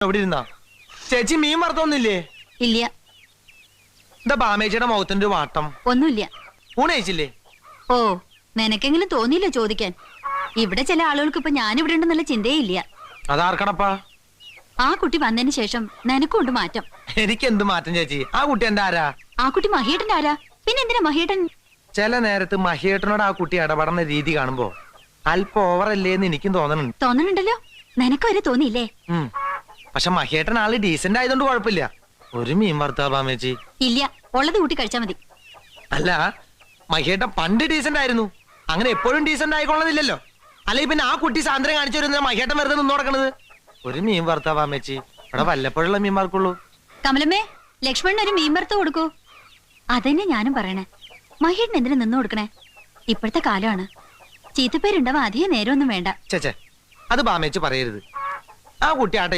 എവിടെ ഇരുന്നാ ചേച്ചി മീൻ വറുത്തൊന്നില്ലേ? ഇല്ല. എന്താ ബാമേച്ചിയുടെ മുഖത്തിന്റെ വാട്ടം? ഒന്നുമില്ല. ഊണ് കഴിച്ചില്ലേ? ഓ, നിനക്കെങ്കിലും തോന്നിയില്ല ചോദിക്കാൻ. ഇവിടെ ചില ആളുകൾക്ക് ഇപ്പൊ ഞാനിവിടെ ഉണ്ടെന്നുള്ള ചിന്തയേ ഇല്ല. അതാർക്കണപ്പാ? ആ കുട്ടി വന്നതിന് ശേഷം നിനക്കുണ്ട് മാറ്റം. എനിക്ക് എന്ത് മാറ്റം ചേച്ചി? ആ കുട്ടി എന്റെ ആരാ? ആ കുട്ടി മഹിയേട്ടന്റെ ആരാ? പിന്നെ എന്തിനാ മഹിയേട്ടൻ? ചില നേരത്ത് മഹിയേട്ടനോട് ആ കുട്ടി ഇടപെടുന്ന രീതി കാണുമ്പോ അല്പം ഓവറല്ലേന്ന് എനിക്കും തോന്നണുണ്ട്. തോന്നണുണ്ടല്ലോ. നിനക്ക് വരെ തോന്നിയില്ലേ? പക്ഷെ മഹിയേട്ടൻ ആള് ഡീസന്റ് ആയതുകൊണ്ട് കുഴപ്പമില്ല. ഒരു മീൻ വറുത്താ ബാമേച്ചി? ഇല്ല, ഉള്ളത് കൂട്ടി കഴിച്ചാ മതി. അല്ല, മഹിയേട്ടൻ പണ്ട് ഡീസന്റ് ആയിരുന്നു. അങ്ങനെ എപ്പോഴും ഡീസന്റ് ആയിക്കൊള്ളുന്നില്ലല്ലോ. അല്ലെങ്കിൽ പിന്നെ ആ കുട്ടി സാന്ദ്രം കാണിച്ചു വരുന്ന മഹിയേട്ടൻ വെറുതെ നിന്ന് നടക്കണത്. ഒരു മീൻ വറുത്താ ബാമേച്ചി? ഇവിടെ വല്ലപ്പോഴുള്ള മീൻ വറുക്കുള്ളൂ. കമലമ്മേ, ലക്ഷ്മണൻ ഒരു മീൻ വറുത്ത് കൊടുക്കൂ. അതന്നെ ഞാനും പറയണേ. മഹിയേട്ടൻ എന്തിനു നിന്ന് കൊടുക്കണേ? ഇപ്പോഴത്തെ കാലമാണ്. ചീത്തപ്പേരുണ്ടാവാൻ അധികം നേരമൊന്നും വേണ്ട. ചേച്ചേ, അത് ബാമേച്ചി പറയരുത്. ആ കുട്ടി ആട്ടെ